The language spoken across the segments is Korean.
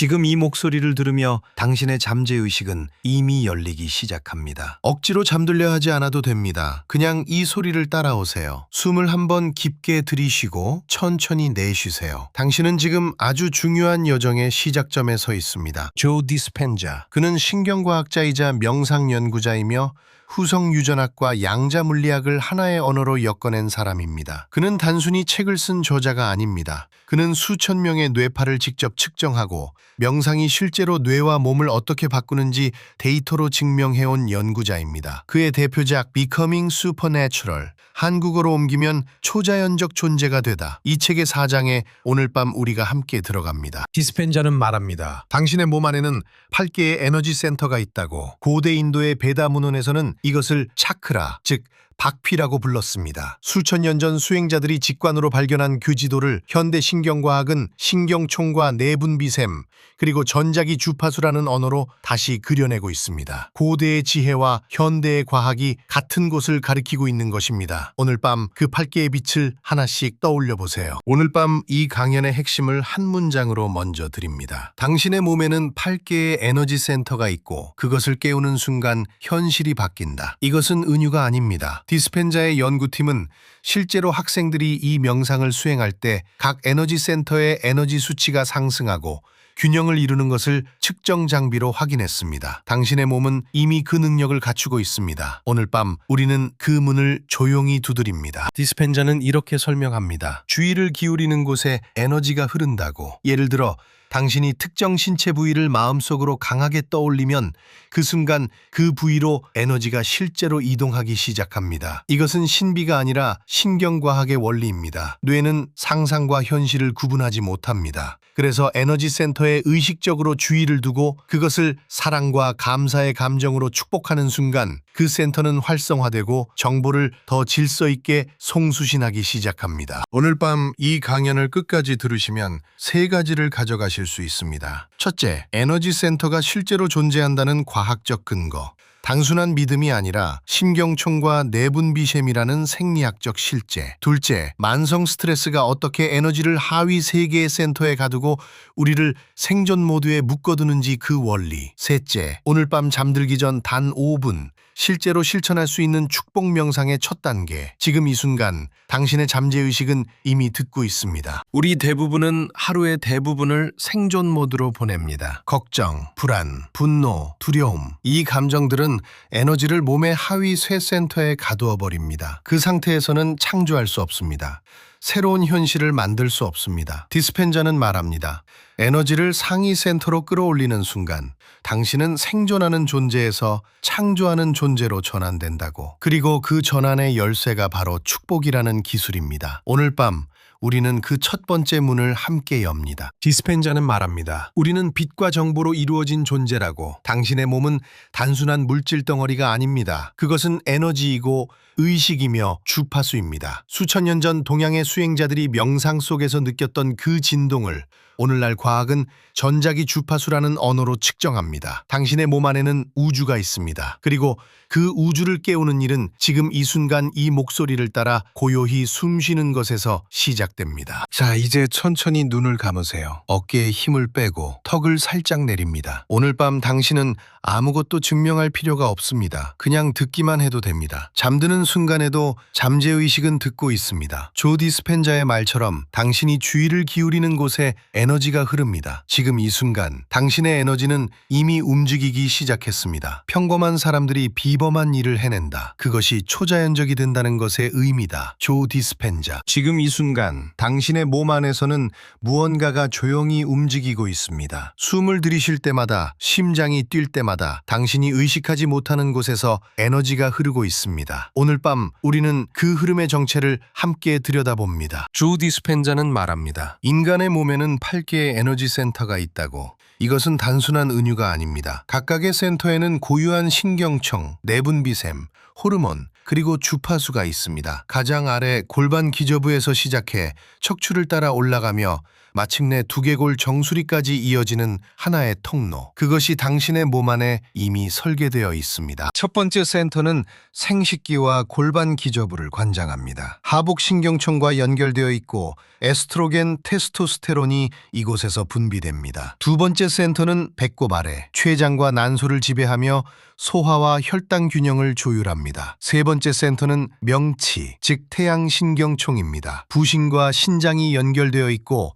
지금 이 목소리를 들으며 당신의 잠재의식은 이미 열리기 시작합니다. 억지로 잠들려 하지 않아도 됩니다. 그냥 이 소리를 따라오세요. 숨을 한번 깊게 들이쉬고 천천히 내쉬세요. 당신은 지금 아주 중요한 여정의 시작점에 서 있습니다. 조 디스펜자. 그는 신경과학자이자 명상연구자이며 후성유전학과 양자물리학을 하나의 언어로 엮어낸 사람입니다. 그는 단순히 책을 쓴 저자가 아닙니다. 그는 수천 명의 뇌파를 직접 측정하고 명상이 실제로 뇌와 몸을 어떻게 바꾸는지 데이터로 증명해온 연구자입니다. 그의 대표작 Becoming Supernatural, 한국어로 옮기면 초자연적 존재가 되다. 이 책의 4장에 오늘 밤 우리가 함께 들어갑니다. 디스펜자는 말합니다. 당신의 몸 안에는 8개의 에너지 센터가 있다고. 고대 인도의 베다 문헌에서는 이것을 차크라, 즉 박피라고 불렀습니다. 수천 년 전 수행자들이 직관으로 발견한 그 지도를 현대 신경과학은 신경총과 내분비샘 그리고 전자기 주파수라는 언어로 다시 그려내고 있습니다. 고대의 지혜와 현대의 과학이 같은 곳을 가리키고 있는 것입니다. 오늘 밤 그 8개의 빛을 하나씩 떠올려 보세요. 오늘 밤 이 강연의 핵심을 한 문장으로 먼저 드립니다. 당신의 몸에는 8개의 에너지 센터가 있고 그것을 깨우는 순간 현실이 바뀐다. 이것은 은유가 아닙니다. 디스펜자의 연구팀은 실제로 학생들이 이 명상을 수행할 때 각 에너지 센터의 에너지 수치가 상승하고 균형을 이루는 것을 측정 장비로 확인했습니다. 당신의 몸은 이미 그 능력을 갖추고 있습니다. 오늘 밤 우리는 그 문을 조용히 두드립니다. 디스펜자는 이렇게 설명합니다. 주의를 기울이는 곳에 에너지가 흐른다고. 예를 들어 당신이 특정 신체 부위를 마음속으로 강하게 떠올리면 그 순간 그 부위로 에너지가 실제로 이동하기 시작합니다. 이것은 신비가 아니라 신경과학의 원리입니다. 뇌는 상상과 현실을 구분하지 못합니다. 그래서 에너지 센터에 의식적으로 주의를 두고 그것을 사랑과 감사의 감정으로 축복하는 순간 그 센터는 활성화되고 정보를 더 질서 있게 송수신하기 시작합니다. 오늘 밤 이 강연을 끝까지 들으시면 3가지를 가져가실 수 있습니다. 첫째, 에너지 센터가 실제로 존재한다는 과학적 근거. 단순한 믿음이 아니라 신경총과 내분비샘이라는 생리학적 실제. 둘째, 만성 스트레스가 어떻게 에너지를 하위 3개의 센터에 가두고 우리를 생존 모드에 묶어두는지 그 원리. 셋째, 오늘 밤 잠들기 전 단 5분 실제로 실천할 수 있는 축복 명상의 첫 단계. 지금 이 순간 당신의 잠재의식은 이미 듣고 있습니다. 우리 대부분은 하루의 대부분을 생존 모드로 보냅니다. 걱정, 불안, 분노, 두려움. 이 감정들은 에너지를 몸의 하위 쇠센터에 가두어 버립니다. 그 상태에서는 창조할 수 없습니다. 새로운 현실을 만들 수 없습니다. 디스펜자는 말합니다. 에너지를 상위 센터로 끌어올리는 순간 당신은 생존하는 존재에서 창조하는 존재로 전환된다고. 그리고 그 전환의 열쇠가 바로 축복이라는 기술입니다. 오늘 밤 우리는 그 첫 번째 문을 함께 엽니다. 디스펜자는 말합니다. 우리는 빛과 정보로 이루어진 존재라고. 당신의 몸은 단순한 물질 덩어리가 아닙니다. 그것은 에너지이고 의식이며 주파수입니다. 수천 년 전 동양의 수행자들이 명상 속에서 느꼈던 그 진동을 오늘날 과학은 전자기 주파수라는 언어로 측정합니다. 당신의 몸 안에는 우주가 있습니다. 그리고 그 우주를 깨우는 일은 지금 이 순간 이 목소리를 따라 고요히 숨쉬는 것에서 시작됩니다. 자, 이제 천천히 눈을 감으세요. 어깨에 힘을 빼고 턱을 살짝 내립니다. 오늘 밤 당신은 아무것도 증명할 필요가 없습니다. 그냥 듣기만 해도 됩니다. 잠드는 순간에도 잠재의식은 듣고 있습니다. 조 디스펜자의 말처럼 당신이 주의를 기울이는 곳에 에너지가 흐릅니다. 지금 이 순간 당신의 에너지는 이미 움직이기 시작했습니다. 평범한 사람들이 비범한 일을 해낸다. 그것이 초자연적이 된다는 것의 의미다. 조 디스펜자. 지금 이 순간 당신의 몸 안에서는 무언가가 조용히 움직이고 있습니다. 숨을 들이쉴 때마다, 심장이 뛸 때마다 당신이 의식하지 못하는 곳에서 에너지가 흐르고 있습니다. 오늘 밤 우리는 그 흐름의 정체를 함께 들여다봅니다. 조 디스펜자는 말합니다. 인간의 몸에는 8개의 에너지 센터가 있다고. 이것은 단순한 은유가 아닙니다. 각각의 센터에는 고유한 신경청, 내분비샘, 호르몬, 그리고 주파수가 있습니다. 가장 아래 골반 기저부에서 시작해 척추를 따라 올라가며 마침내 두개골 정수리까지 이어지는 하나의 통로. 그것이 당신의 몸 안에 이미 설계되어 있습니다. 첫 번째 센터는 생식기와 골반 기저부를 관장합니다. 하복신경청과 연결되어 있고 에스트로겐, 테스토스테론이 이곳에서 분비됩니다. 두 번째 센터는 배꼽 아래, 췌장과 난소를 지배하며 소화와 혈당 균형을 조율합니다. 세 번째 센터는 명치, 즉 태양신경총입니다. 부신과 신장이 연결되어 있고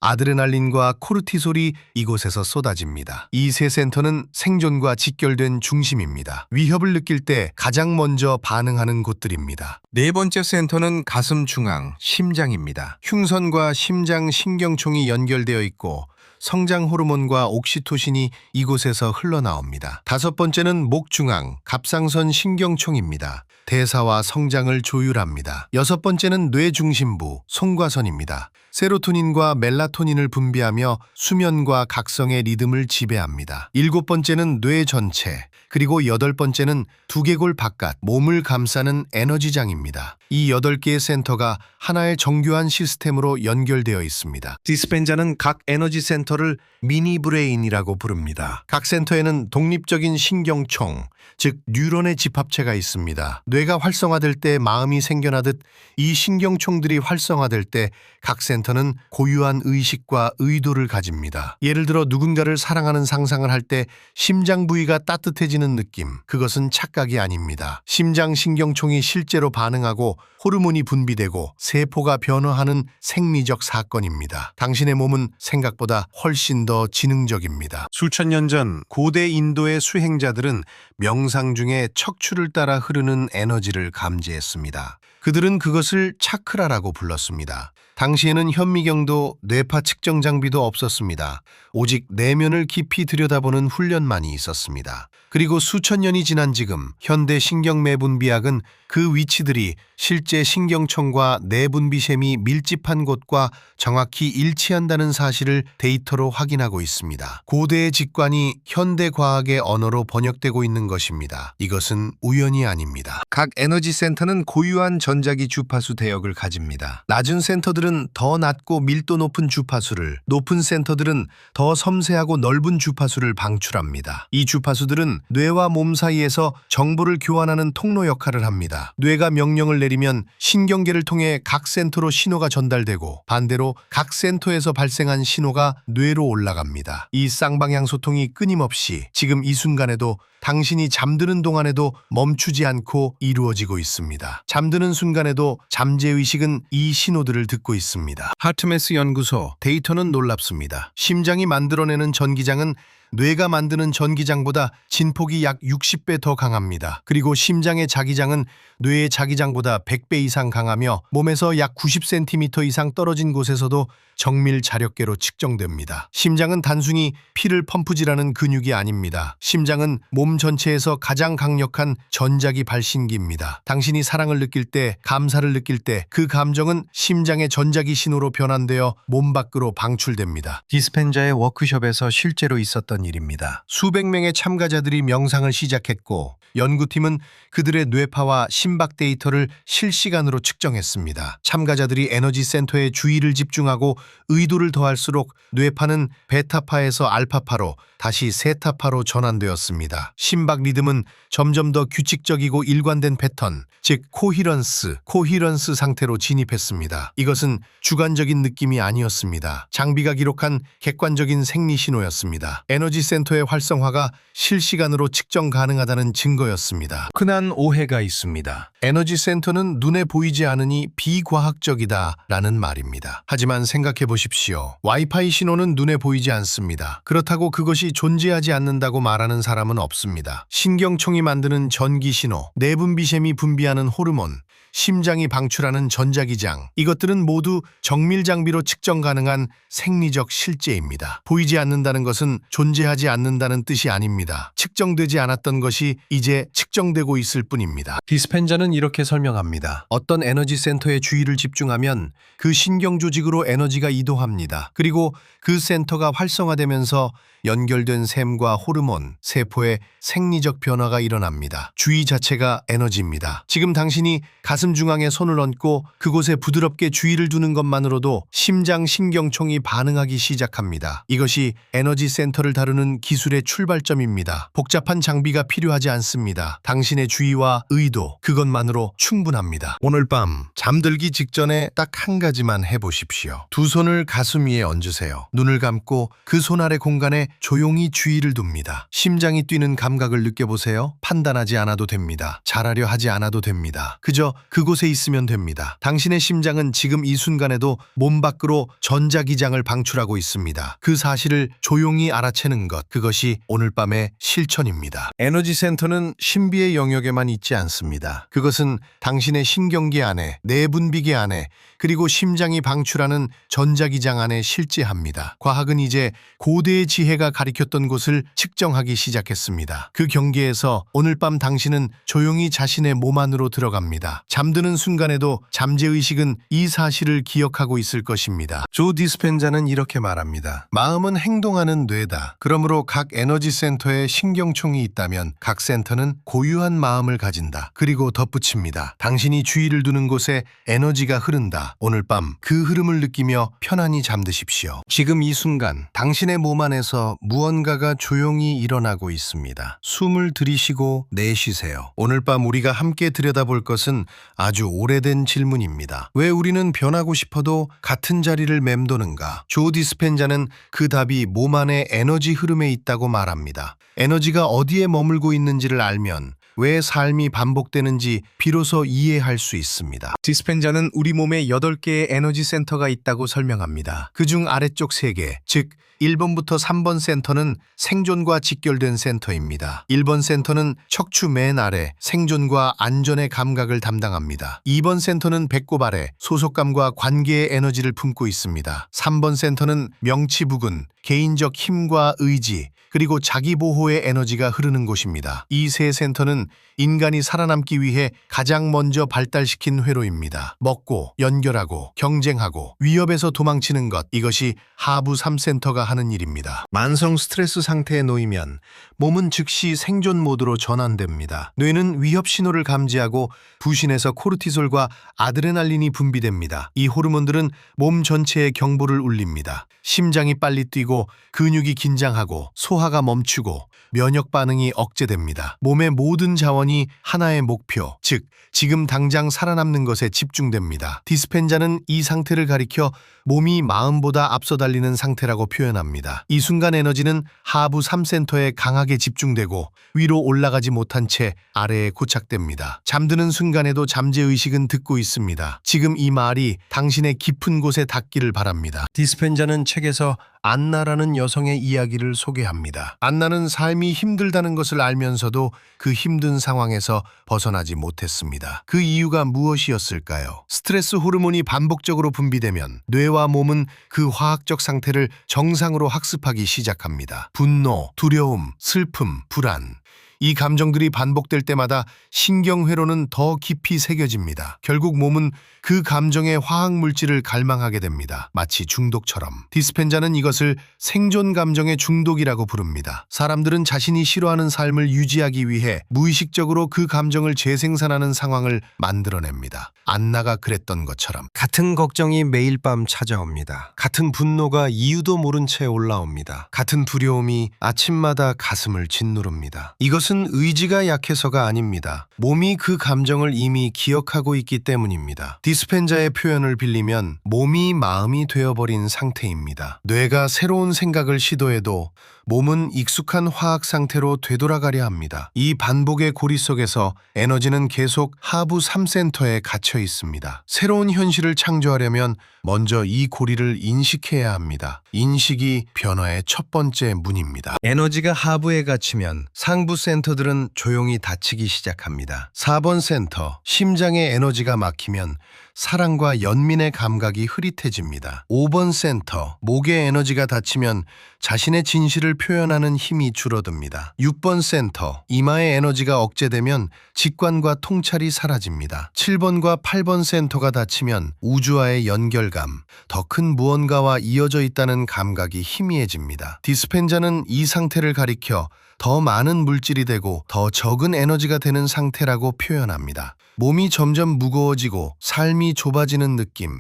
아드레날린과 코르티솔이 이곳에서 쏟아집니다. 이 세 센터는 생존과 직결된 중심입니다. 위협을 느낄 때 가장 먼저 반응하는 곳들입니다. 네 번째 센터는 가슴 중앙, 심장입니다. 흉선과 심장 신경총이 연결되어 있고 성장 호르몬과 옥시토신이 이곳에서 흘러나옵니다. 다섯 번째는 목 중앙, 갑상선 신경총입니다. 대사와 성장을 조율합니다. 여섯 번째는 뇌 중심부, 송과선입니다. 세로토닌과 멜라토닌을 분비하며 수면과 각성의 리듬을 지배합니다. 일곱 번째는 뇌 전체, 그리고 여덟 번째는 두개골 바깥, 몸을 감싸는 에너지장입니다. 이 8개의 센터가 하나의 정교한 시스템으로 연결되어 있습니다. 디스펜자는 각 에너지 센터를 미니 브레인이라고 부릅니다. 각 센터에는 독립적인 신경총, 즉 뉴런의 집합체가 있습니다. 뇌가 활성화될 때 마음이 생겨나듯 이 신경총들이 활성화될 때 각 센터는 고유한 의식과 의도를 가집니다. 예를 들어 누군가를 사랑하는 상상을 할 때 심장 부위가 따뜻해지는 느낌, 그것은 착각이 아닙니다. 심장 신경총이 실제로 반응하고 호르몬이 분비되고 세포가 변화하는 생리적 사건입니다. 당신의 몸은 생각보다 훨씬 더 지능적입니다. 수천 년 전 고대 인도의 수행자들은 명상 중에 척추를 따라 흐르는 에너지를 감지했습니다. 그들은 그것을 차크라라고 불렀습니다. 당시에는 현미경도 뇌파 측정 장비도 없었습니다. 오직 내면을 깊이 들여다보는 훈련만이 있었습니다. 그리고 수천 년이 지난 지금 현대 신경매분비학은 그 위치들이 실제 신경청과 내분비샘이 밀집한 곳과 정확히 일치한다는 사실을 데이터로 확인하고 있습니다. 고대의 직관이 현대 과학의 언어로 번역되고 있는 것입니다. 이것은 우연이 아닙니다. 각 에너지 센터는 고유한 전자기 주파수 대역을 가집니다. 낮은 센터들은 더 낮고 밀도 높은 주파수를, 높은 센터들은 더 섬세하고 넓은 주파수를 방출합니다. 이 주파수들은 뇌와 몸 사이에서 정보를 교환하는 통로 역할을 합니다. 뇌가 명령을 내리면 신경계를 통해 각 센터로 신호가 전달되고 반대로 각 센터에서 발생한 신호가 뇌로 올라갑니다. 이 쌍방향 소통이 끊임없이 지금 이 순간에도 당신이 잠드는 동안에도 멈추지 않고 이루어지고 있습니다. 잠드는 순간에도 잠재의식은 이 신호들을 듣고 있습니다. 하트메스 연구소 데이터는 놀랍습니다. 심장이 만들어내는 전기장은 뇌가 만드는 전기장보다 진폭이 약 60배 더 강합니다. 그리고 심장의 자기장은 뇌의 자기장보다 100배 이상 강하며 몸에서 약 90cm 이상 떨어진 곳에서도 정밀 자력계로 측정됩니다. 심장은 단순히 피를 펌프질하는 근육이 아닙니다. 심장은 몸 전체에서 가장 강력한 전자기 발신기입니다. 당신이 사랑을 느낄 때, 감사를 느낄 때 그 감정은 심장의 전자기 신호로 변환되어 몸 밖으로 방출됩니다. 디스펜자의 워크숍에서 실제로 있었던 일입니다. 수백 명의 참가자들이 명상을 시작했고 연구팀은 그들의 뇌파와 심박 데이터를 실시간으로 측정했습니다. 참가자들이 에너지 센터에 주의를 집중하고 의도를 더할수록 뇌파는 베타파에서 알파파로 다시 세타파로 전환되었습니다. 심박 리듬은 점점 더 규칙적이고 일관된 패턴, 즉 코히런스 상태로 진입했습니다. 이것은 주관적인 느낌이 아니었습니다. 장비가 기록한 객관적인 생리 신호였습니다. 에너지 센터의 활성화가 실시간으로 측정 가능하다는 증거였습니다. 흔한 오해가 있습니다. 에너지 센터는 눈에 보이지 않으니 비과학적이다라는 말입니다. 하지만 생각해 보십시오. 와이파이 신호는 눈에 보이지 않습니다. 그렇다고 그것이 존재하지 않는다고 말하는 사람은 없습니다. 신경총이 만드는 전기 신호, 내분비샘이 분비하는 호르몬, 심장이 방출하는 전자기장, 이것들은 모두 정밀 장비로 측정 가능한 생리적 실제입니다. 보이지 않는다는 것은 존재하지 않는다는 뜻이 아닙니다. 측정되지 않았던 것이 이제 측정되고 있을 뿐입니다. 디스펜자는 이렇게 설명합니다. 어떤 에너지 센터에 주의를 집중하면 그 신경 조직으로 에너지가 이동합니다. 그리고 그 센터가 활성화되면서 연결된 샘과 호르몬, 세포의 생리적 변화가 일어납니다. 주의 자체가 에너지입니다. 지금 당신이 가슴 중앙에 손을 얹고 그곳에 부드럽게 주의를 두는 것만으로도 심장 신경총이 반응하기 시작합니다. 이것이 에너지 센터를 다루는 기술의 출발점입니다. 복잡한 장비가 필요하지 않습니다. 당신의 주의와 의도, 그것만으로 충분합니다. 오늘 밤 잠들기 직전에 딱 한 가지만 해보십시오. 두 손을 가슴 위에 얹으세요. 눈을 감고 그 손 아래 공간에 조용히 주의를 둡니다. 심장이 뛰는 감각을 느껴보세요. 판단하지 않아도 됩니다. 잘하려 하지 않아도 됩니다. 그저 그곳에 있으면 됩니다. 당신의 심장은 지금 이 순간에도 몸 밖으로 전자기장을 방출하고 있습니다. 그 사실을 조용히 알아채는 것, 그것이 오늘 밤의 실천입니다. 에너지 센터는 신비의 영역에만 있지 않습니다. 그것은 당신의 신경계 안에, 내분비계 안에, 그리고 심장이 방출하는 전자기장 안에 실제합니다. 과학은 이제 고대의 지혜가 가리켰던 곳을 측정하기 시작했습니다. 그 경계에서 오늘 밤 당신은 조용히 자신의 몸 안으로 들어갑니다. 잠드는 순간에도 잠재의식은 이 사실을 기억하고 있을 것입니다. 조 디스펜자는 이렇게 말합니다. 마음은 행동하는 뇌다. 그러므로 각 에너지 센터에 신경총이 있다면 각 센터는 고유한 마음을 가진다. 그리고 덧붙입니다. 당신이 주의를 두는 곳에 에너지가 흐른다. 오늘 밤 그 흐름을 느끼며 편안히 잠드십시오. 지금 이 순간 당신의 몸 안에서 무언가가 조용히 일어나고 있습니다. 숨을 들이쉬고 내쉬세요. 오늘 밤 우리가 함께 들여다볼 것은 아주 오래된 질문입니다. 왜 우리는 변하고 싶어도 같은 자리를 맴도는가? 조 디스펜자는 그 답이 몸 안의 에너지 흐름에 있다고 말합니다. 에너지가 어디에 머물고 있는지를 알면 왜 삶이 반복되는지 비로소 이해할 수 있습니다. 디스펜자는 우리 몸에 8개의 에너지 센터가 있다고 설명합니다. 그중 아래쪽 3개, 즉 1번부터 3번 센터는 생존과 직결된 센터입니다. 1번 센터는 척추 맨 아래 생존과 안전의 감각을 담당합니다. 2번 센터는 배꼽 아래 소속감과 관계의 에너지를 품고 있습니다. 3번 센터는 명치 부근, 개인적 힘과 의지, 그리고 자기 보호의 에너지가 흐르는 곳입니다. 이 세 센터는 인간이 살아남기 위해 가장 먼저 발달시킨 회로입니다. 먹고, 연결하고, 경쟁하고, 위협에서 도망치는 것, 이것이 하부 3센터가 하는 일입니다. 만성 스트레스 상태에 놓이면 몸은 즉시 생존 모드로 전환됩니다. 뇌는 위협 신호를 감지하고 부신에서 코르티솔과 아드레날린이 분비됩니다. 이 호르몬들은 몸 전체에 경보를 울립니다. 심장이 빨리 뛰고 근육이 긴장하고 소화가 멈추고 면역 반응이 억제됩니다. 몸의 모든 자원이 하나의 목표, 즉 지금 당장 살아남는 것에 집중됩니다. 디스펜자는 이 상태를 가리켜 몸이 마음보다 앞서 달리는 상태라고 표현합니다. 이 순간 에너지는 하부 3센터에 강하게 집중되고 위로 올라가지 못한 채 아래에 고착됩니다. 잠드는 순간에도 잠재의식은 듣고 있습니다. 지금 이 말이 당신의 깊은 곳에 닿기를 바랍니다. 디스펜자는 책에서 안나라는 여성의 이야기를 소개합니다. 안나는 삶이 힘들다는 것을 알면서도 그 힘든 상황에서 벗어나지 못했습니다. 그 이유가 무엇이었을까요? 스트레스 호르몬이 반복적으로 분비되면 뇌와 몸은 그 화학적 상태를 정상으로 학습하기 시작합니다. 분노, 두려움, 슬픔, 불안. 이 감정들이 반복될 때마다 신경회로는 더 깊이 새겨집니다. 결국 몸은 그 감정의 화학 물질을 갈망하게 됩니다. 마치 중독처럼. 디스펜자는 이것을 생존 감정의 중독이라고 부릅니다. 사람들은 자신이 싫어하는 삶을 유지하기 위해 무의식적으로 그 감정을 재생산하는 상황을 만들어냅니다. 안나가 그랬던 것처럼 같은 걱정이 매일 밤 찾아옵니다. 같은 분노가 이유도 모른 채 올라옵니다. 같은 두려움이 아침마다 가슴을 짓누릅니다. 이것은 의지가 약해서가 아닙니다. 몸이 그 감정을 이미 기억하고 있기 때문입니다. 디스펜자의 표현을 빌리면 몸이 마음이 되어버린 상태입니다. 뇌가 새로운 생각을 시도해도 몸은 익숙한 화학 상태로 되돌아가려 합니다. 이 반복의 고리 속에서 에너지는 계속 하부 3센터에 갇혀 있습니다. 새로운 현실을 창조하려면 먼저 이 고리를 인식해야 합니다. 인식이 변화의 첫 번째 문입니다. 에너지가 하부에 갇히면 상부 센터들은 조용히 닫히기 시작합니다. 4번 센터, 심장의 에너지가 막히면 사랑과 연민의 감각이 흐릿해집니다. 5번 센터, 목의 에너지가 닫히면 자신의 진실을 표현하는 힘이 줄어듭니다. 6번 센터, 이마의 에너지가 억제되면 직관과 통찰이 사라집니다. 7번과 8번 센터가 닫히면 우주와의 연결감, 더 큰 무언가와 이어져 있다는 감각이 희미해집니다. 디스펜자는 이 상태를 가리켜 더 많은 물질이 되고 더 적은 에너지가 되는 상태라고 표현합니다. 몸이 점점 무거워지고 삶이 좁아지는 느낌,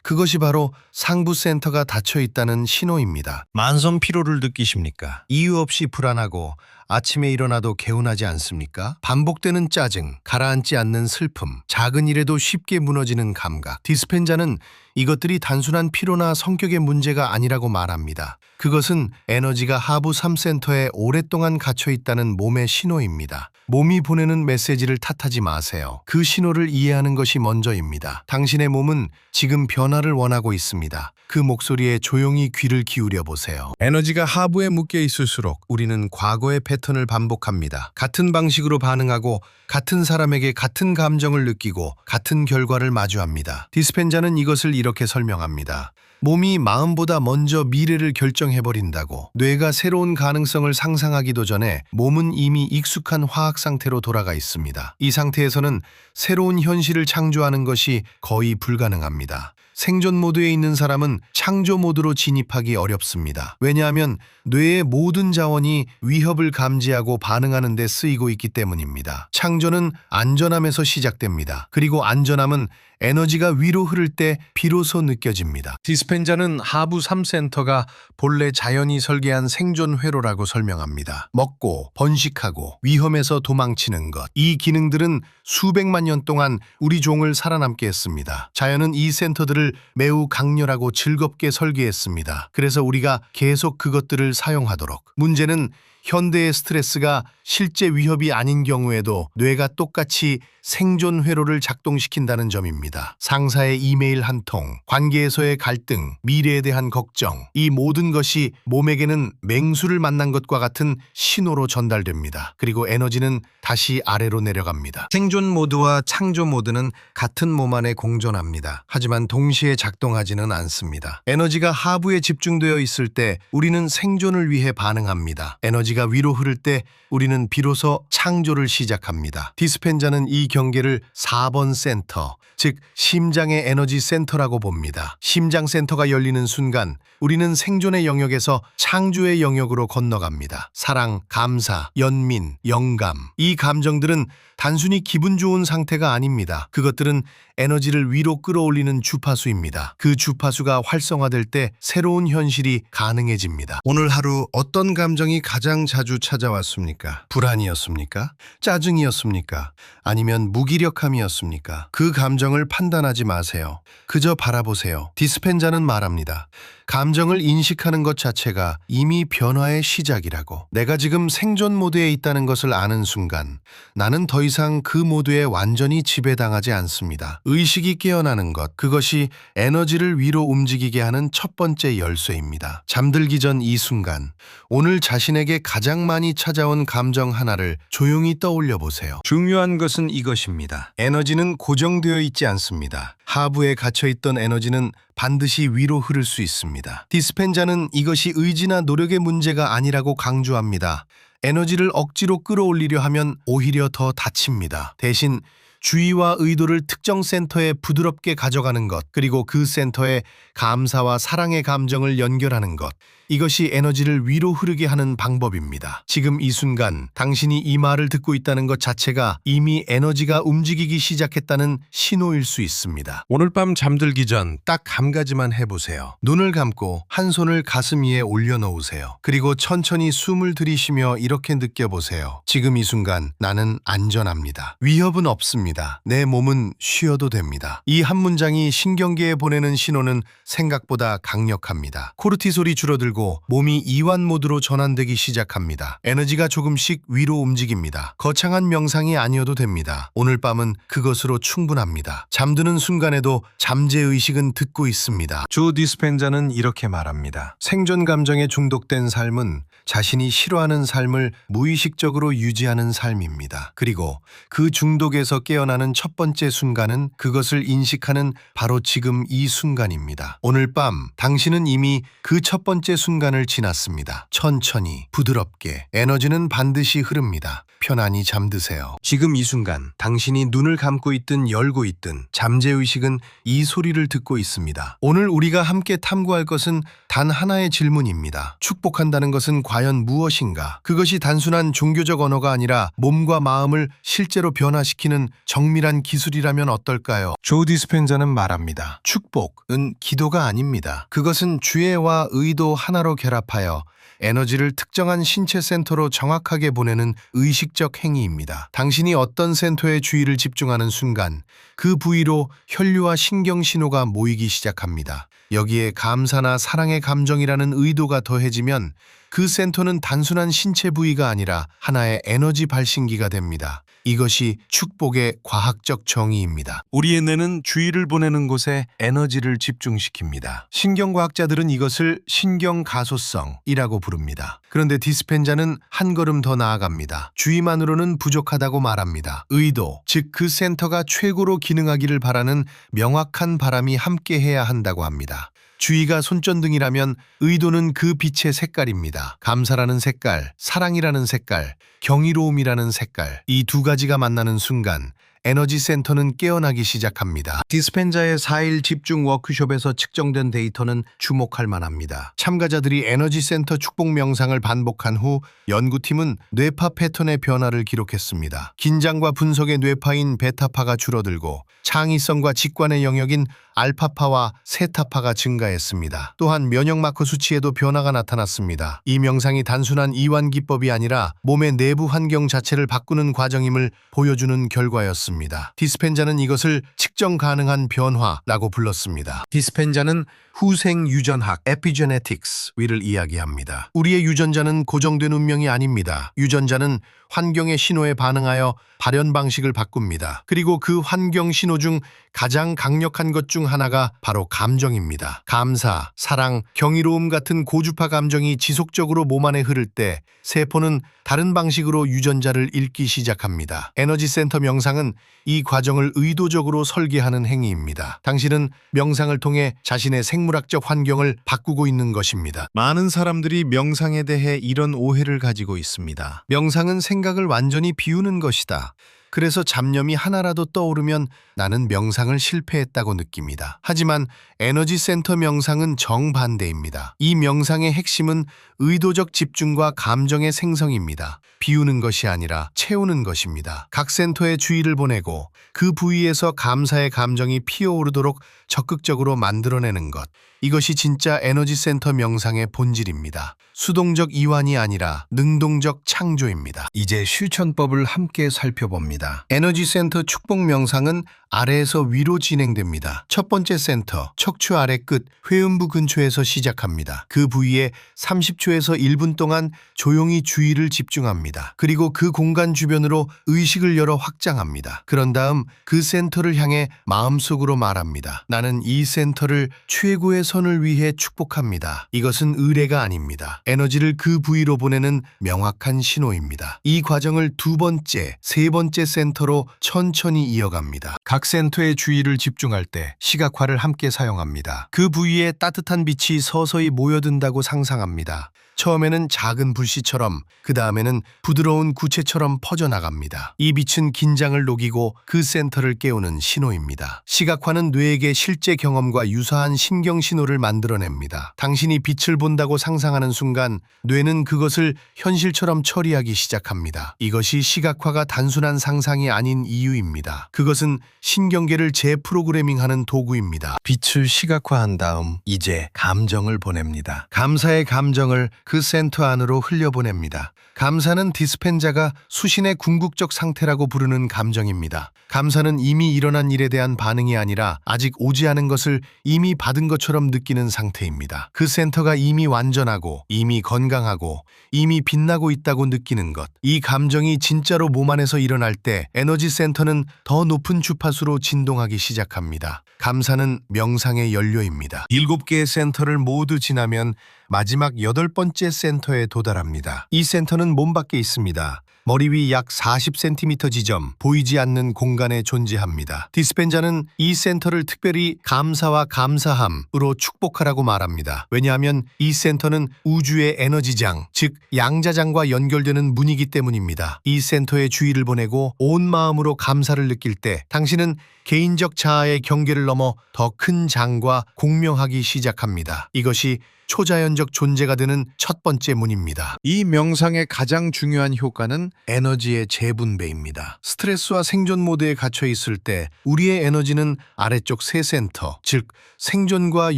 그것이 바로 상부 센터가 닫혀 있다는 신호입니다. 만성 피로를 느끼십니까? 이유 없이 불안하고 아침에 일어나도 개운하지 않습니까? 반복되는 짜증, 가라앉지 않는 슬픔, 작은 일에도 쉽게 무너지는 감각. 디스펜자는 이것들이 단순한 피로나 성격의 문제가 아니라고 말합니다. 그것은 에너지가 하부 3센터에 오랫동안 갇혀 있다는 몸의 신호입니다. 몸이 보내는 메시지를 탓하지 마세요. 그 신호를 이해하는 것이 먼저입니다. 당신의 몸은 지금 변화를 원하고 있습니다. 그 목소리에 조용히 귀를 기울여 보세요. 에너지가 하부에 묶여 있을수록 우리는 과거의 패턴을 반복합니다. 같은 방식으로 반응하고 같은 사람에게 같은 감정을 느끼고 같은 결과를 마주합니다. 디스펜자는 이것을 이렇게 설명합니다. 몸이 마음보다 먼저 미래를 결정해버린다고. 뇌가 새로운 가능성을 상상하기도 전에 몸은 이미 익숙한 화학 상태로 돌아가 있습니다. 이 상태에서는 새로운 현실을 창조하는 것이 거의 불가능합니다. 생존 모드에 있는 사람은 창조 모드로 진입하기 어렵습니다. 왜냐하면 뇌의 모든 자원이 위협을 감지하고 반응하는 데 쓰이고 있기 때문입니다. 창조는 안전함에서 시작됩니다. 그리고 안전함은 에너지가 위로 흐를 때 비로소 느껴집니다. 디스펜자는 하부 3센터가 본래 자연이 설계한 생존 회로라고 설명합니다. 먹고, 번식하고, 위험에서 도망치는 것. 이 기능들은 수백만 년 동안 우리 종을 살아남게 했습니다. 자연은 이 센터들을 매우 강렬하고 즐겁게 설계했습니다. 그래서 우리가 계속 그것들을 사용하도록. 문제는 현대의 스트레스가 실제 위협이 아닌 경우에도 뇌가 똑같이 생존 회로를 작동시킨다는 점입니다. 상사의 이메일 한 통, 관계에서의 갈등, 미래에 대한 걱정, 이 모든 것이 몸에게는 맹수를 만난 것과 같은 신호로 전달됩니다. 그리고 에너지는 다시 아래로 내려갑니다. 생존 모드와 창조 모드는 같은 몸 안에 공존합니다. 하지만 동시에 작동하지는 않습니다. 에너지가 하부에 집중되어 있을 때 우리는 생존을 위해 반응합니다. 에너지가 위로 흐를 때 우리는 비로소 창조를 시작합니다. 디스펜자는 이 경계를 4번 센터, 즉 심장의 에너지 센터라고 봅니다. 심장 센터가 열리는 순간 우리는 생존의 영역에서 창조의 영역으로 건너갑니다. 사랑, 감사, 연민, 영감, 이 감정들은 단순히 기분 좋은 상태가 아닙니다. 그것들은 에너지를 위로 끌어올리는 주파수입니다. 그 주파수가 활성화될 때 새로운 현실이 가능해집니다. 오늘 하루 어떤 감정이 가장 자주 찾아왔습니까? 불안이었습니까? 짜증이었습니까? 아니면 무기력함이었습니까? 그 감정을 판단하지 마세요. 그저 바라보세요. 디스펜자는 말합니다. 감정을 인식하는 것 자체가 이미 변화의 시작이라고. 내가 지금 생존 모드에 있다는 것을 아는 순간 나는 더 이상 그 모드에 완전히 지배당하지 않습니다. 의식이 깨어나는 것, 그것이 에너지를 위로 움직이게 하는 첫 번째 열쇠입니다. 잠들기 전 이 순간, 오늘 자신에게 가장 많이 찾아온 감정 하나를 조용히 떠올려 보세요. 중요한 것은 이것입니다. 에너지는 고정되어 있지 않습니다. 하부에 갇혀있던 에너지는 반드시 위로 흐를 수 있습니다. 디스펜자는 이것이 의지나 노력의 문제가 아니라고 강조합니다. 에너지를 억지로 끌어올리려 하면 오히려 더 다칩니다. 대신 주의와 의도를 특정 센터에 부드럽게 가져가는 것, 그리고 그 센터에 감사와 사랑의 감정을 연결하는 것, 이것이 에너지를 위로 흐르게 하는 방법입니다. 지금 이 순간 당신이 이 말을 듣고 있다는 것 자체가 이미 에너지가 움직이기 시작했다는 신호일 수 있습니다. 오늘 밤 잠들기 전 딱 한 가지만 해보세요. 눈을 감고 한 손을 가슴 위에 올려놓으세요. 그리고 천천히 숨을 들이쉬며 이렇게 느껴보세요. 지금 이 순간 나는 안전합니다. 위협은 없습니다. 내 몸은 쉬어도 됩니다. 이 한 문장이 신경계에 보내는 신호는 생각보다 강력합니다. 코르티솔이 줄어들고 되고 몸이 이완 모드로 전환되기 시작합니다. 에너지가 조금씩 위로 움직입니다. 거창한 명상이 아니어도 됩니다. 오늘 밤은 그것으로 충분합니다. 잠드는 순간에도 잠재의식은 듣고 있습니다. 조 디스펜자는 이렇게 말합니다. 생존 감정에 중독된 삶은 자신이 싫어하는 삶을 무의식적으로 유지하는 삶입니다. 그리고 그 중독에서 깨어나는 첫 번째 순간은 그것을 인식하는 바로 지금 이 순간입니다. 오늘 밤 당신은 이미 그 첫 번째 순간을 지났습니다. 천천히 부드럽게 에너지는 반드시 흐릅니다. 편안히 잠드세요. 지금 이 순간 당신이 눈을 감고 있든 열고 있든 잠재의식은 이 소리를 듣고 있습니다. 오늘 우리가 함께 탐구할 것은 단 하나의 질문입니다. 축복한다는 것은 과연 무엇인가? 그것이 단순한 종교적 언어가 아니라 몸과 마음을 실제로 변화시키는 정밀한 기술이라면 어떨까요? 조 디스펜자는 말합니다. 축복은 기도가 아닙니다. 그것은 주의와 의도 하나로 결합하여 에너지를 특정한 신체 센터로 정확하게 보내는 의식적 행위입니다. 당신이 어떤 센터에 주의를 집중하는 순간 그 부위로 혈류와 신경 신호가 모이기 시작합니다. 여기에 감사나 사랑의 감정이라는 의도가 더해지면 그 센터는 단순한 신체 부위가 아니라 하나의 에너지 발신기가 됩니다. 이것이 축복의 과학적 정의입니다. 우리의 뇌는 주의를 보내는 곳에 에너지를 집중시킵니다. 신경과학자들은 이것을 신경가소성이라고 부릅니다. 그런데 디스펜자는 한 걸음 더 나아갑니다. 주의만으로는 부족하다고 말합니다. 의도, 즉 그 센터가 최고로 기능하기를 바라는 명확한 바람이 함께해야 한다고 합니다. 주의가 손전등이라면 의도는 그 빛의 색깔입니다. 감사라는 색깔, 사랑이라는 색깔, 경이로움이라는 색깔, 이 두 가지가 만나는 순간 에너지 센터는 깨어나기 시작합니다. 디스펜자의 4일 집중 워크숍에서 측정된 데이터는 주목할 만합니다. 참가자들이 에너지 센터 축복 명상을 반복한 후 연구팀은 뇌파 패턴의 변화를 기록했습니다. 긴장과 분석의 뇌파인 베타파가 줄어들고 창의성과 직관의 영역인 알파파와 세타파가 증가했습니다. 또한 면역마커 수치에도 변화가 나타났습니다. 이 명상이 단순한 이완 기법이 아니라 몸의 내부 환경 자체를 바꾸는 과정임을 보여주는 결과였습니다. 디스펜자는 이것을 측정 가능한 변화라고 불렀습니다. 디스펜자는 후생 유전학 (epigenetics)를 이야기합니다. 우리의 유전자는 고정된 운명이 아닙니다. 유전자는 환경의 신호에 반응하여 발현 방식을 바꿉니다. 그리고 그 환경 신호 중 가장 강력한 것 중 하나가 바로 감정입니다. 감사, 사랑, 경이로움 같은 고주파 감정이 지속적으로 몸 안에 흐를 때 세포는 다른 방식으로 유전자를 읽기 시작합니다. 에너지 센터 명상은 이 과정을 의도적으로 설계하는 행위입니다. 당신은 명상을 통해 자신의 생물학적 환경을 바꾸고 있는 것입니다. 많은 사람들이 명상에 대해 이런 오해를 가지고 있습니다. 명상은 생각을 완전히 비우는 것이다. 그래서 잡념이 하나라도 떠오르면 나는 명상을 실패했다고 느낍니다. 하지만 에너지 센터 명상은 정반대입니다. 이 명상의 핵심은 의도적 집중과 감정의 생성입니다. 비우는 것이 아니라 채우는 것입니다. 각 센터에 주의를 보내고 그 부위에서 감사의 감정이 피어오르도록 적극적으로 만들어내는 것. 이것이 진짜 에너지 센터 명상의 본질입니다. 수동적 이완이 아니라 능동적 창조입니다. 이제 실천법을 함께 살펴봅니다. 에너지 센터 축복 명상은 아래에서 위로 진행됩니다. 첫 번째 센터, 척추 아래 끝 회음부 근처에서 시작합니다. 그 부위에 30초에서 1분 동안 조용히 주의를 집중합니다. 그리고 그 공간 주변으로 의식을 열어 확장합니다. 그런 다음 그 센터를 향해 마음속으로 말합니다. 나는 이 센터를 최고의 선을 위해 축복합니다. 이것은 의례가 아닙니다. 에너지를 그 부위로 보내는 명확한 신호입니다. 이 과정을 두 번째, 세 번째 센터로 천천히 이어갑니다. 각 센터에 주의를 집중할 때 시각화를 함께 사용합니다. 그 부위에 따뜻한 빛이 서서히 모여든다고 상상합니다. 처음에는 작은 불씨처럼, 그 다음에는 부드러운 구체처럼 퍼져나갑니다. 이 빛은 긴장을 녹이고 그 센터를 깨우는 신호입니다. 시각화는 뇌에게 실제 경험과 유사한 신경 신호를 만들어냅니다. 당신이 빛을 본다고 상상하는 순간 뇌는 그것을 현실처럼 처리하기 시작합니다. 이것이 시각화가 단순한 상상이 아닌 이유입니다. 그것은 신경계를 재프로그래밍하는 도구입니다. 빛을 시각화한 다음 이제 감정을 보냅니다. 감사의 감정을 그 센터 안으로 흘려보냅니다. 감사는 디스펜자가 수신의 궁극적 상태라고 부르는 감정입니다. 감사는 이미 일어난 일에 대한 반응이 아니라 아직 오지 않은 것을 이미 받은 것처럼 느끼는 상태입니다. 그 센터가 이미 완전하고 이미 건강하고 이미 빛나고 있다고 느끼는 것. 이 감정이 진짜로 몸 안에서 일어날 때 에너지 센터는 더 높은 주파수로 진동하기 시작합니다. 감사는 명상의 연료입니다. 7개의 센터를 모두 지나면 마지막 8번째 센터에 도달합니다. 이 센터는 몸 밖에 있습니다. 머리 위 약 40cm 지점, 보이지 않는 공간에 존재합니다. 디스펜자는 이 센터를 특별히 감사와 감사함으로 축복하라고 말합니다. 왜냐하면 이 센터는 우주의 에너지장, 즉 양자장과 연결되는 문이기 때문입니다. 이 센터에 주의를 보내고 온 마음으로 감사를 느낄 때 당신은 개인적 자아의 경계를 넘어 더 큰 장과 공명하기 시작합니다. 이것이 초자연적 존재가 되는 첫 번째 문입니다. 이 명상의 가장 중요한 효과는 에너지의 재분배입니다. 스트레스와 생존 모드에 갇혀 있을 때 우리의 에너지는 아래쪽 세 센터, 즉 생존과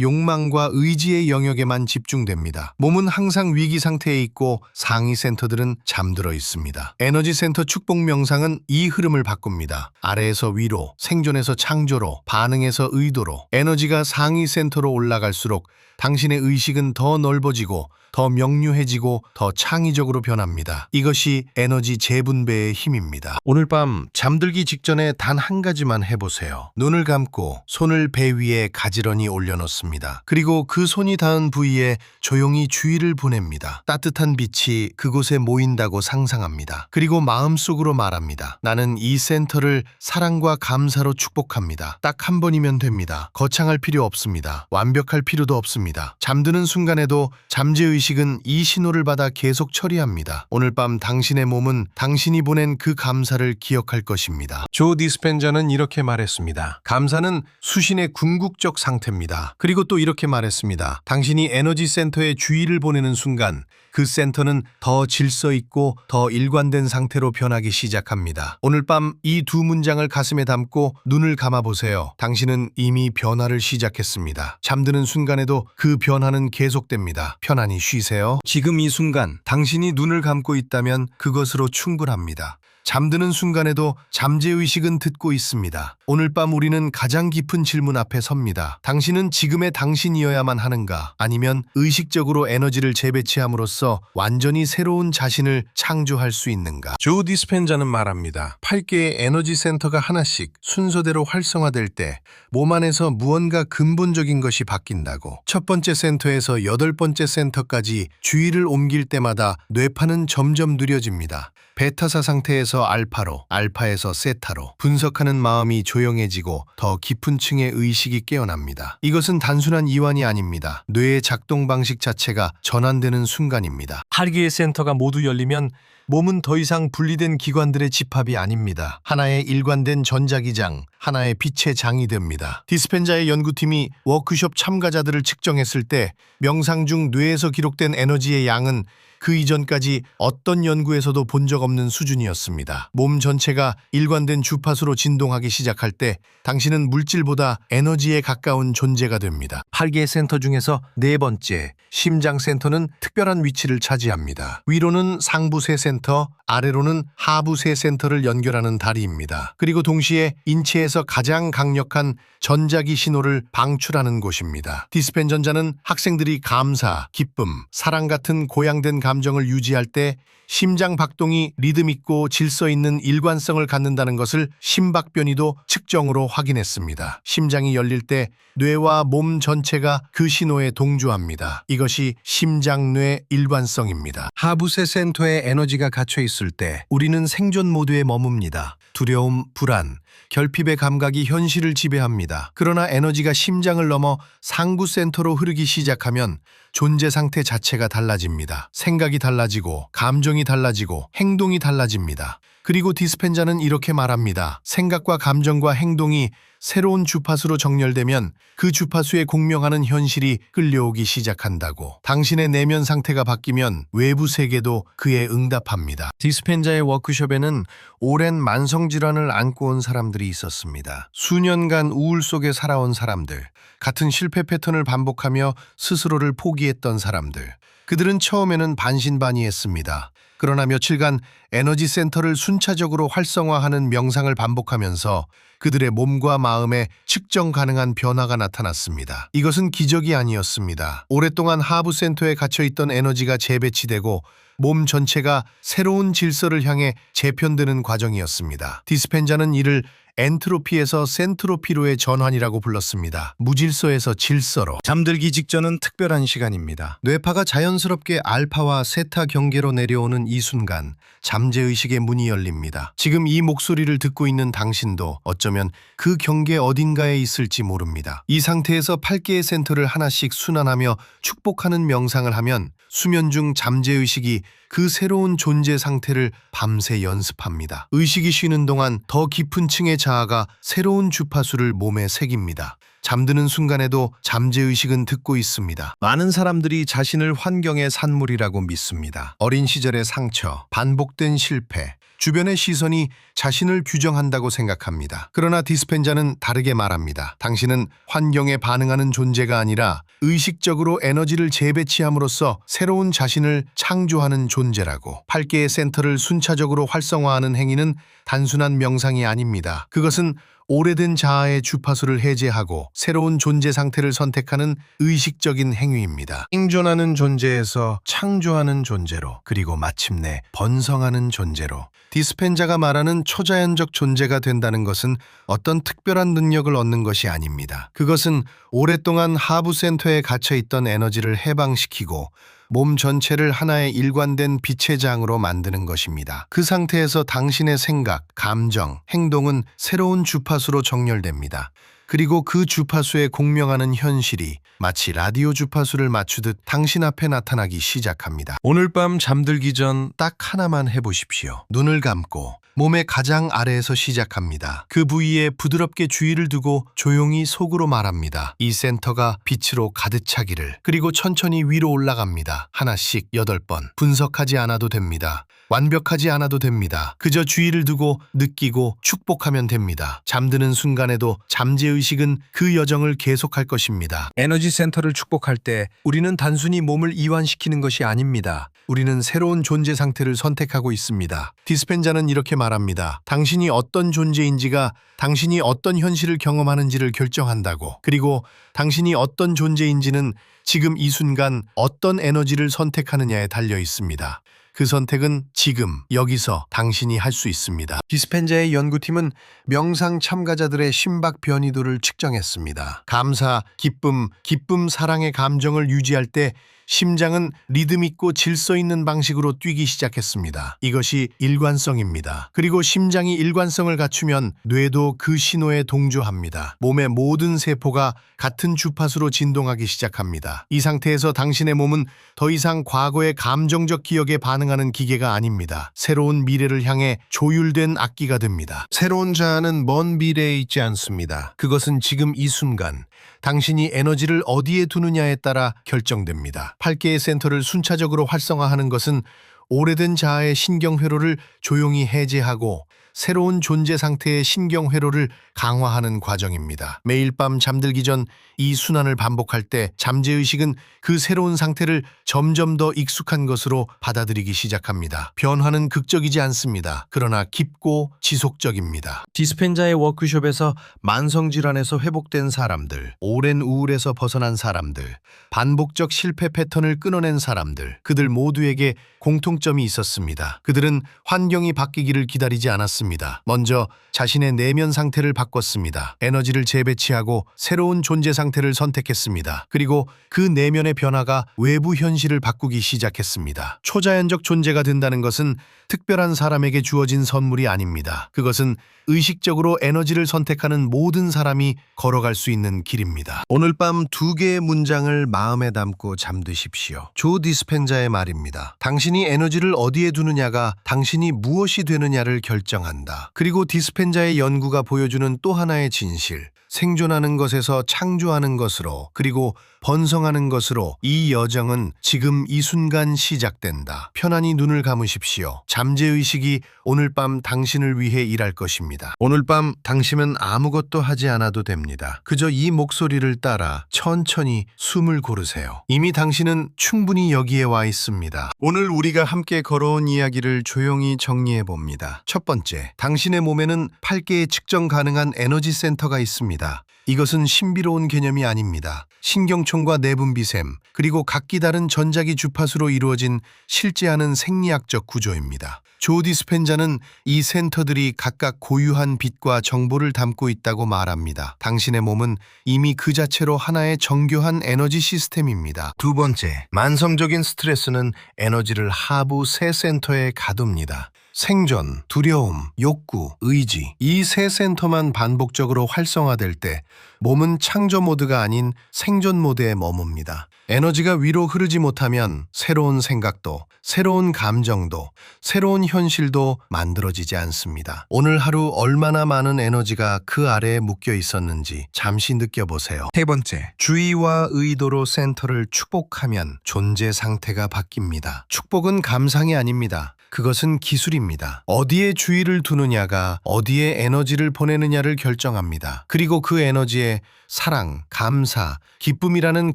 욕망과 의지의 영역에만 집중됩니다. 몸은 항상 위기 상태에 있고 상위 센터들은 잠들어 있습니다. 에너지 센터 축복 명상은 이 흐름을 바꿉니다. 아래에서 위로, 생존에서 창조로, 반응에서 의도로. 에너지가 상위 센터로 올라갈수록 당신의 의식은 더 넓어지고 더 명료해지고 더 창의적으로 변합니다. 이것이 에너지 재분배의 힘입니다. 오늘 밤 잠들기 직전에 단 한 가지만 해보세요. 눈을 감고 손을 배 위에 가지런히 올려놓습니다. 그리고 그 손이 닿은 부위에 조용히 주의를 보냅니다. 따뜻한 빛이 그곳에 모인다고 상상합니다. 그리고 마음속으로 말합니다. 나는 이 센터를 사랑과 감사로 축복합니다. 딱 한 번이면 됩니다. 거창할 필요 없습니다. 완벽할 필요도 없습니다. 잠드는 순간에도 잠재의식은 이 신호를 받아 계속 처리합니다. 오늘 밤 당신의 몸은 당신이 보낸 그 감사를 기억할 것입니다. 조 디스펜자는 이렇게 말했습니다. 감사는 수신의 궁극적 상태입니다. 그리고 또 이렇게 말했습니다. 당신이 에너지 센터에 주의를 보내는 순간 그 센터는 더 질서 있고 더 일관된 상태로 변하기 시작합니다. 오늘 밤 이 두 문장을 가슴에 담고 눈을 감아보세요. 당신은 이미 변화를 시작했습니다. 잠드는 순간에도 그 변화는 계속됩니다. 편안히 쉬세요. 지금 이 순간 당신이 눈을 감고 있다면 그것으로 충분합니다. 잠드는 순간에도 잠재의식은 듣고 있습니다. 오늘 밤 우리는 가장 깊은 질문 앞에 섭니다. 당신은 지금의 당신이어야만 하는가? 아니면 의식적으로 에너지를 재배치함으로써 완전히 새로운 자신을 창조할 수 있는가? 조 디스펜자는 말합니다. 8개의 에너지 센터가 하나씩 순서대로 활성화될 때 몸 안에서 무언가 근본적인 것이 바뀐다고. 첫 번째 센터에서 8번째 센터까지 주의를 옮길 때마다 뇌파는 점점 느려집니다. 베타사 상태에서 알파로, 알파에서 세타로 분석하는 마음이 조용해지고 더 깊은 층의 의식이 깨어납니다. 이것은 단순한 이완이 아닙니다. 뇌의 작동 방식 자체가 전환되는 순간입니다. 8개의 센터가 모두 열리면 몸은 더 이상 분리된 기관들의 집합이 아닙니다. 하나의 일관된 전자기장, 하나의 빛의 장이 됩니다. 디스펜자의 연구팀이 워크숍 참가자들을 측정했을 때 명상 중 뇌에서 기록된 에너지의 양은 그 이전까지 어떤 연구에서도 본 적 없는 수준이었습니다. 몸 전체가 일관된 주파수로 진동하기 시작할 때 당신은 물질보다 에너지에 가까운 존재가 됩니다. 8개의 센터 중에서 4번째, 심장 센터는 특별한 위치를 차지합니다. 위로는 상부세 센터, 아래로는 하부세 센터를 연결하는 다리입니다. 그리고 동시에 인체에서 가장 강력한 전자기 신호를 방출하는 곳입니다. 디스펜전자는 학생들이 감사, 기쁨, 사랑 같은 고양된 감정을 유지할 때 심장 박동이 리듬 있고 질서 있는 일관성을 갖는다는 것을 심박변이도 측정으로 확인했습니다. 심장이 열릴 때 뇌와 몸 전체가 그 신호에 동조합니다. 이것이 심장뇌 일관성입니다. 하부세 센터에 에너지가 갇혀 있을 때 우리는 생존 모드에 머뭅니다. 두려움, 불안, 결핍의 감각이 현실을 지배합니다. 그러나 에너지가 심장을 넘어 상부 센터로 흐르기 시작하면 존재 상태 자체가 달라집니다. 생각이 달라지고 감정이 달라지고 행동이 달라집니다. 그리고 디스펜자는 이렇게 말합니다. 생각과 감정과 행동이 새로운 주파수로 정렬되면 그 주파수에 공명하는 현실이 끌려오기 시작한다고. 당신의 내면 상태가 바뀌면 외부 세계도 그에 응답합니다. 디스펜자의 워크숍에는 오랜 만성질환을 안고 온 사람들이 있었습니다. 수년간 우울 속에 살아온 사람들, 같은 실패 패턴을 반복하며 스스로를 포기했던 사람들. 그들은 처음에는 반신반의했습니다. 그러나 며칠간 에너지 센터를 순차적으로 활성화하는 명상을 반복하면서 그들의 몸과 마음에 측정 가능한 변화가 나타났습니다. 이것은 기적이 아니었습니다. 오랫동안 하부 센터에 갇혀있던 에너지가 재배치되고 몸 전체가 새로운 질서를 향해 재편되는 과정이었습니다. 디스펜자는 이를 엔트로피에서 센트로피로의 전환이라고 불렀습니다. 무질서에서 질서로. 잠들기 직전은 특별한 시간입니다. 뇌파가 자연스럽게 알파와 세타 경계로 내려오는 이 순간 잠재의식의 문이 열립니다. 지금 이 목소리를 듣고 있는 당신도 어쩌면 그 경계 어딘가에 있을지 모릅니다. 이 상태에서 8개의 센터를 하나씩 순환하며 축복하는 명상을 하면 수면 중 잠재의식이 그 새로운 존재 상태를 밤새 연습합니다. 의식이 쉬는 동안 더 깊은 층의 자아가 새로운 주파수를 몸에 새깁니다. 잠드는 순간에도 잠재의식은 듣고 있습니다. 많은 사람들이 자신을 환경의 산물이라고 믿습니다. 어린 시절의 상처, 반복된 실패, 주변의 시선이 자신을 규정한다고 생각합니다. 그러나 디스펜자는 다르게 말합니다. 당신은 환경에 반응하는 존재가 아니라 의식적으로 에너지를 재배치함으로써 새로운 자신을 창조하는 존재라고. 8개의 센터를 순차적으로 활성화하는 행위는 단순한 명상이 아닙니다. 그것은 오래된 자아의 주파수를 해제하고 새로운 존재 상태를 선택하는 의식적인 행위입니다. 생존하는 존재에서 창조하는 존재로, 그리고 마침내 번성하는 존재로. 디스펜자가 말하는 초자연적 존재가 된다는 것은 어떤 특별한 능력을 얻는 것이 아닙니다. 그것은 오랫동안 하부 센터에 갇혀있던 에너지를 해방시키고 몸 전체를 하나의 일관된 빛의 장으로 만드는 것입니다. 그 상태에서 당신의 생각, 감정, 행동은 새로운 주파수로 정렬됩니다. 그리고 그 주파수에 공명하는 현실이 마치 라디오 주파수를 맞추듯 당신 앞에 나타나기 시작합니다. 오늘 밤 잠들기 전 딱 하나만 해보십시오. 눈을 감고 몸의 가장 아래에서 시작합니다. 그 부위에 부드럽게 주의를 두고 조용히 속으로 말합니다. 이 센터가 빛으로 가득 차기를. 그리고 천천히 위로 올라갑니다. 하나씩 8번. 분석하지 않아도 됩니다. 완벽하지 않아도 됩니다. 그저 주의를 두고 느끼고 축복하면 됩니다. 잠드는 순간에도 잠재의식은 그 여정을 계속할 것입니다. 에너지 센터를 축복할 때 우리는 단순히 몸을 이완시키는 것이 아닙니다. 우리는 새로운 존재 상태를 선택하고 있습니다. 디스펜자는 이렇게 말합니다. 당신이 어떤 존재인지가 당신이 어떤 현실을 경험하는지를 결정한다고. 그리고 당신이 어떤 존재인지는 지금 이 순간 어떤 에너지를 선택하느냐에 달려 있습니다. 그 선택은 지금 여기서 당신이 할 수 있습니다. 디스펜자의 연구팀은 명상 참가자들의 심박 변이도를 측정했습니다. 감사, 기쁨, 사랑의 감정을 유지할 때 심장은 리듬 있고 질서 있는 방식으로 뛰기 시작했습니다. 이것이 일관성입니다. 그리고 심장이 일관성을 갖추면 뇌도 그 신호에 동조합니다. 몸의 모든 세포가 같은 주파수로 진동하기 시작합니다. 이 상태에서 당신의 몸은 더 이상 과거의 감정적 기억에 반응하는 기계가 아닙니다. 새로운 미래를 향해 조율된 악기가 됩니다. 새로운 자아는 먼 미래에 있지 않습니다. 그것은 지금 이 순간 당신이 에너지를 어디에 두느냐에 따라 결정됩니다. 8개의 센터를 순차적으로 활성화하는 것은 오래된 자아의 신경회로를 조용히 해제하고 새로운 존재 상태의 신경회로를 강화하는 과정입니다. 매일 밤 잠들기 전 이 순환을 반복할 때 잠재의식은 그 새로운 상태를 점점 더 익숙한 것으로 받아들이기 시작합니다. 변화는 극적이지 않습니다. 그러나 깊고 지속적입니다. 디스펜자의 워크숍에서 만성질환에서 회복된 사람들, 오랜 우울에서 벗어난 사람들, 반복적 실패 패턴을 끊어낸 사람들, 그들 모두에게 공통점이 있었습니다. 그들은 환경이 바뀌기를 기다리지 않았습니다. 먼저 자신의 내면 상태를 바꿨습니다. 에너지를 재배치하고 새로운 존재 상태를 선택했습니다. 그리고 그 내면의 변화가 외부 현실을 바꾸기 시작했습니다. 초자연적 존재가 된다는 것은 특별한 사람에게 주어진 선물이 아닙니다. 그것은 의식적으로 에너지를 선택하는 모든 사람이 걸어갈 수 있는 길입니다. 오늘 밤 2개의 문장을 마음에 담고 잠드십시오. 조 디스펜자의 말입니다. 당신이 에너지 에너지를 어디에 두느냐가 당신이 무엇이 되느냐를 결정한다. 그리고 디스펜자의 연구가 보여주는 또 하나의 진실. 생존하는 것에서 창조하는 것으로, 그리고 번성하는 것으로 이 여정은 지금 이 순간 시작된다. 편안히 눈을 감으십시오. 잠재의식이 오늘 밤 당신을 위해 일할 것입니다. 오늘 밤 당신은 아무것도 하지 않아도 됩니다. 그저 이 목소리를 따라 천천히 숨을 고르세요. 이미 당신은 충분히 여기에 와 있습니다. 오늘 우리가 함께 걸어온 이야기를 조용히 정리해 봅니다. 첫 번째, 당신의 몸에는 8개의 측정 가능한 에너지 센터가 있습니다. 이것은 신비로운 개념이 아닙니다. 신경총과 내분비샘, 그리고 각기 다른 전자기 주파수로 이루어진 실제하는 생리학적 구조입니다. 조 디스펜자는 이 센터들이 각각 고유한 빛과 정보를 담고 있다고 말합니다. 당신의 몸은 이미 그 자체로 하나의 정교한 에너지 시스템입니다. 두 번째, 만성적인 스트레스는 에너지를 하부 세 센터에 가둡니다. 생존, 두려움, 욕구, 의지, 이 세 센터만 반복적으로 활성화될 때 몸은 창조 모드가 아닌 생존 모드에 머뭅니다. 에너지가 위로 흐르지 못하면 새로운 생각도, 새로운 감정도, 새로운 현실도 만들어지지 않습니다. 오늘 하루 얼마나 많은 에너지가 그 아래에 묶여 있었는지 잠시 느껴보세요. 세 번째, 주의와 의도로 센터를 축복하면 존재 상태가 바뀝니다. 축복은 감상이 아닙니다. 그것은 기술입니다. 어디에 주의를 두느냐가 어디에 에너지를 보내느냐를 결정합니다. 그리고 그 에너지에 사랑, 감사, 기쁨이라는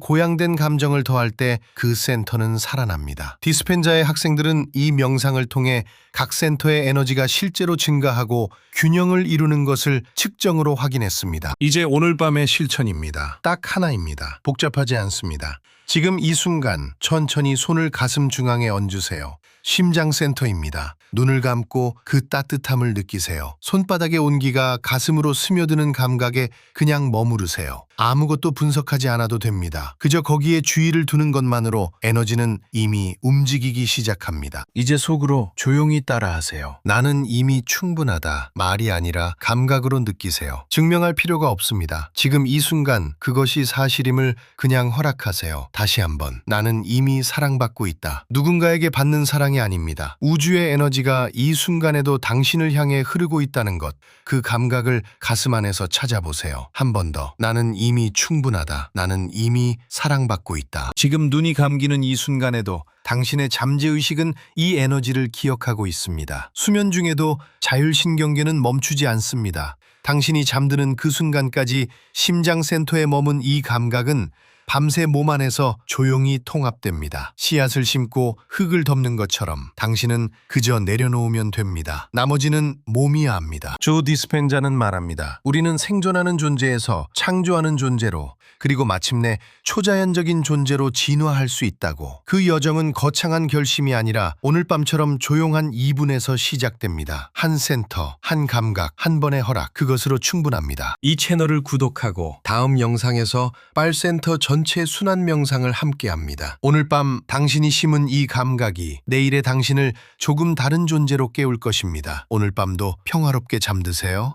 고양된 감정을 더할 때 그 센터는 살아납니다. 디스펜자의 학생들은 이 명상을 통해 각 센터의 에너지가 실제로 증가하고 균형을 이루는 것을 측정으로 확인했습니다. 이제 오늘 밤의 실천입니다. 딱 하나입니다. 복잡하지 않습니다. 지금 이 순간 천천히 손을 가슴 중앙에 얹으세요. 심장센터입니다. 눈을 감고 그 따뜻함을 느끼세요. 손바닥의 온기가 가슴으로 스며드는 감각에 그냥 머무르세요. 아무것도 분석하지 않아도 됩니다. 그저 거기에 주의를 두는 것만으로 에너지는 이미 움직이기 시작합니다. 이제 속으로 조용히 따라하세요. 나는 이미 충분하다. 말이 아니라 감각으로 느끼세요. 증명할 필요가 없습니다. 지금 이 순간 그것이 사실임을 그냥 허락하세요. 다시 한번. 나는 이미 사랑받고 있다. 누군가에게 받는 사랑이 아닙니다. 우주의 에너지가 이 순간에도 당신을 향해 흐르고 있다는 것. 그 감각을 가슴 안에서 찾아보세요. 한 번 더. 나는 이미 충분하다. 나는 이미 사랑받고 있다. 지금 눈이 감기는 이 순간에도 당신의 잠재의식은 이 에너지를 기억하고 있습니다. 수면 중에도 자율신경계는 멈추지 않습니다. 당신이 잠드는 그 순간까지 심장센터에 머문 이 감각은 밤새 몸 안에서 조용히 통합됩니다. 씨앗을 심고 흙을 덮는 것처럼 당신은 그저 내려놓으면 됩니다. 나머지는 몸이 압니다. 조 디스펜자는 말합니다. 우리는 생존하는 존재에서 창조하는 존재로, 그리고 마침내 초자연적인 존재로 진화할 수 있다고. 그 여정은 거창한 결심이 아니라 오늘 밤처럼 조용한 2분에서 시작됩니다. 한 센터, 한 감각, 한 번의 허락, 그것으로 충분합니다. 이 채널을 구독하고 다음 영상에서 빨센터 전체 순환 명상을 함께합니다. 오늘 밤 당신이 심은 이 감각이 내일의 당신을 조금 다른 존재로 깨울 것입니다. 오늘 밤도 평화롭게 잠드세요.